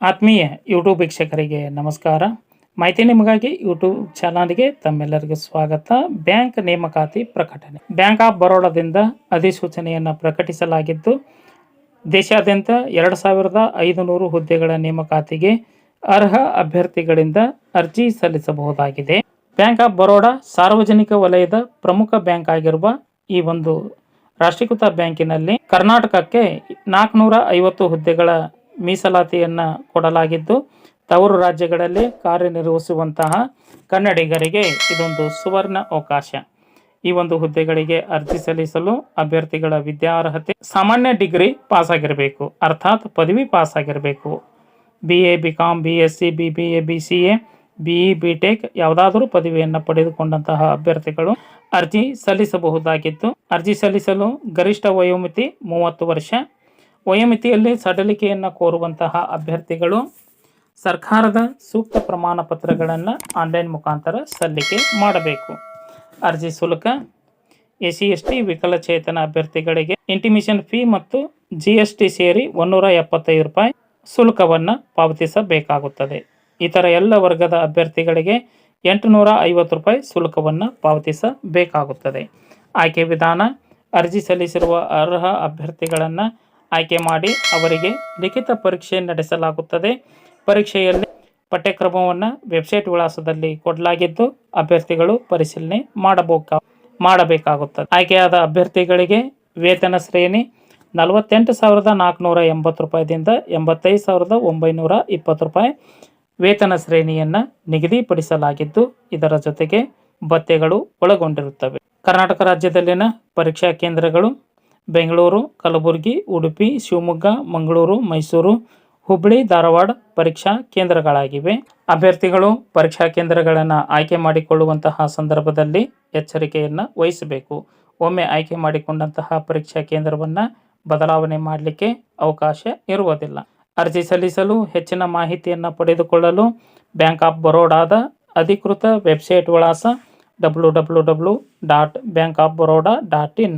ಆತ್ಮೀಯ ಯೂಟ್ಯೂಬ್ ವೀಕ್ಷಕರಿಗೆ ನಮಸ್ಕಾರ. ಮಾಹಿತಿ ನಿಮಗಾಗಿ ಯೂಟ್ಯೂಬ್ ಚಾನಲ್ಗೆ ತಮ್ಮೆಲ್ಲರಿಗೂ ಸ್ವಾಗತ. ಬ್ಯಾಂಕ್ ನೇಮಕಾತಿ ಪ್ರಕಟಣೆ. ಬ್ಯಾಂಕ್ ಆಫ್ ಬರೋಡಾದಿಂದ ಅಧಿಸೂಚನೆಯನ್ನು ಪ್ರಕಟಿಸಲಾಗಿದ್ದು, ದೇಶಾದ್ಯಂತ 2500 ಹುದ್ದೆಗಳ ನೇಮಕಾತಿಗೆ ಅರ್ಹ ಅಭ್ಯರ್ಥಿಗಳಿಂದ ಅರ್ಜಿ ಸಲ್ಲಿಸಬಹುದಾಗಿದೆ. ಬ್ಯಾಂಕ್ ಆಫ್ ಬರೋಡಾ ಸಾರ್ವಜನಿಕ ವಲಯದ ಪ್ರಮುಖ ಬ್ಯಾಂಕ್ ಆಗಿರುವ ಈ ಒಂದು ರಾಷ್ಟ್ರೀಕೃತ ಬ್ಯಾಂಕಿನಲ್ಲಿ ಕರ್ನಾಟಕಕ್ಕೆ 450 ಹುದ್ದೆಗಳ ಮೀಸಲಾತಿಯನ್ನು ಕೊಡಲಾಗಿದ್ದು, ತವರು ರಾಜ್ಯಗಳಲ್ಲಿ ಕಾರ್ಯನಿರ್ವಹಿಸುವಂತಹ ಕನ್ನಡಿಗರಿಗೆ ಇದೊಂದು ಸುವರ್ಣ ಅವಕಾಶ. ಈ ಒಂದು ಹುದ್ದೆಗಳಿಗೆ ಅರ್ಜಿ ಸಲ್ಲಿಸಲು ಅಭ್ಯರ್ಥಿಗಳ ವಿದ್ಯಾರ್ಹತೆ ಸಾಮಾನ್ಯ ಡಿಗ್ರಿ ಪಾಸ್ ಆಗಿರಬೇಕು, ಅರ್ಥಾತ್ ಪದವಿ ಪಾಸ್ ಆಗಿರಬೇಕು. BA, BCom, BSc, BBA, BCA, BE, BTech ಯಾವುದಾದರೂ ಪದವಿಯನ್ನು ಪಡೆದುಕೊಂಡಂತಹ ಅಭ್ಯರ್ಥಿಗಳು ಅರ್ಜಿ ಸಲ್ಲಿಸಬಹುದಾಗಿದ್ದು, ಅರ್ಜಿ ಸಲ್ಲಿಸಲು ಗರಿಷ್ಠ ವಯೋಮಿತಿ 30 ವರ್ಷ. ವಯೋಮಿತಿಯಲ್ಲಿ ಸಡಿಲಿಕೆಯನ್ನು ಕೋರುವಂತಹ ಅಭ್ಯರ್ಥಿಗಳು ಸರ್ಕಾರದ ಸೂಕ್ತ ಪ್ರಮಾಣ ಪತ್ರಗಳನ್ನು ಆನ್ಲೈನ್ ಮುಖಾಂತರ ಸಲ್ಲಿಕೆ ಮಾಡಬೇಕು. ಅರ್ಜಿ ಶುಲ್ಕ SC ST ವಿಕಲಚೇತನ ಅಭ್ಯರ್ಥಿಗಳಿಗೆ ಇಂಟಿಮೇಷನ್ ಫೀ ಮತ್ತು GST ಸೇರಿ 175 ರೂಪಾಯಿ ಶುಲ್ಕವನ್ನು ಪಾವತಿಸಬೇಕಾಗುತ್ತದೆ. ಇತರ ಎಲ್ಲ ವರ್ಗದ ಅಭ್ಯರ್ಥಿಗಳಿಗೆ 850 ರೂಪಾಯಿ ಶುಲ್ಕವನ್ನು ಪಾವತಿಸಬೇಕಾಗುತ್ತದೆ. ಆಯ್ಕೆ ವಿಧಾನ: ಅರ್ಜಿ ಸಲ್ಲಿಸಿರುವ ಅರ್ಹ ಅಭ್ಯರ್ಥಿಗಳನ್ನು ಆಯ್ಕೆ ಮಾಡಿ ಅವರಿಗೆ ಲಿಖಿತ ಪರೀಕ್ಷೆ ನಡೆಸಲಾಗುತ್ತದೆ. ಪರೀಕ್ಷೆಯಲ್ಲಿ ಪಠ್ಯಕ್ರಮವನ್ನು ವೆಬ್ಸೈಟ್ ವಿಳಾಸದಲ್ಲಿ ಕೊಡಲಾಗಿದ್ದು, ಅಭ್ಯರ್ಥಿಗಳು ಪರಿಶೀಲನೆ ಮಾಡಬೇಕಾಗುತ್ತದೆ. ಆಯ್ಕೆಯಾದ ಅಭ್ಯರ್ಥಿಗಳಿಗೆ ವೇತನ ಶ್ರೇಣಿ 48,480 ರೂಪಾಯಿದಿಂದ 85,920 ರೂಪಾಯಿ ವೇತನ ಶ್ರೇಣಿಯನ್ನು ನಿಗದಿಪಡಿಸಲಾಗಿದ್ದು, ಇದರ ಜೊತೆಗೆ ಭತ್ಯೆಗಳು ಒಳಗೊಂಡಿರುತ್ತವೆ. ಕರ್ನಾಟಕ ರಾಜ್ಯದಲ್ಲಿನ ಪರೀಕ್ಷಾ ಕೇಂದ್ರಗಳು ಬೆಂಗಳೂರು, ಕಲಬುರಗಿ, ಉಡುಪಿ, ಶಿವಮೊಗ್ಗ, ಮಂಗಳೂರು, ಮೈಸೂರು, ಹುಬ್ಬಳ್ಳಿ, ಧಾರವಾಡ ಪರೀಕ್ಷಾ ಕೇಂದ್ರಗಳಾಗಿವೆ. ಅಭ್ಯರ್ಥಿಗಳು ಪರೀಕ್ಷಾ ಕೇಂದ್ರಗಳನ್ನು ಆಯ್ಕೆ ಮಾಡಿಕೊಳ್ಳುವಂತಹ ಸಂದರ್ಭದಲ್ಲಿ ಎಚ್ಚರಿಕೆಯನ್ನು ವಹಿಸಬೇಕು. ಒಮ್ಮೆ ಆಯ್ಕೆ ಮಾಡಿಕೊಂಡಂತಹ ಪರೀಕ್ಷಾ ಕೇಂದ್ರವನ್ನು ಬದಲಾವಣೆ ಮಾಡಲಿಕ್ಕೆ ಅವಕಾಶ ಇರುವುದಿಲ್ಲ. ಅರ್ಜಿ ಸಲ್ಲಿಸಲು ಹೆಚ್ಚಿನ ಮಾಹಿತಿಯನ್ನು ಪಡೆದುಕೊಳ್ಳಲು ಬ್ಯಾಂಕ್ ಆಫ್ ಬರೋಡಾದ ಅಧಿಕೃತ ವೆಬ್ಸೈಟ್ ವಿಳಾಸ www.bankofbaroda.in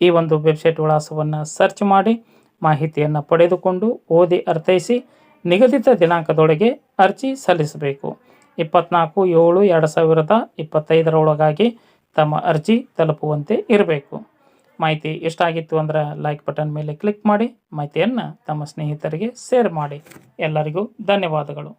ಈ ಒಂದು ವೆಬ್ಸೈಟ್ ವಿಳಾಸವನ್ನು ಸರ್ಚ್ ಮಾಡಿ ಮಾಹಿತಿಯನ್ನು ಪಡೆದುಕೊಂಡು ಓದಿ ಅರ್ಥೈಸಿ ನಿಗದಿತ ದಿನಾಂಕದೊಳಗೆ ಅರ್ಜಿ ಸಲ್ಲಿಸಬೇಕು. 24/7/2025 ಒಳಗಾಗಿ ತಮ್ಮ ಅರ್ಜಿ ತಲುಪುವಂತೆ ಇರಬೇಕು. ಮಾಹಿತಿ ಇಷ್ಟ ಆಗಿತ್ತು ಅಂದ್ರೆ ಲೈಕ್ ಬಟನ್ ಮೇಲೆ ಕ್ಲಿಕ್ ಮಾಡಿ ಮಾಹಿತಿಯನ್ನು ತಮ್ಮ ಸ್ನೇಹಿತರಿಗೆ ಶೇರ್ ಮಾಡಿ. ಎಲ್ಲರಿಗೂ ಧನ್ಯವಾದಗಳು.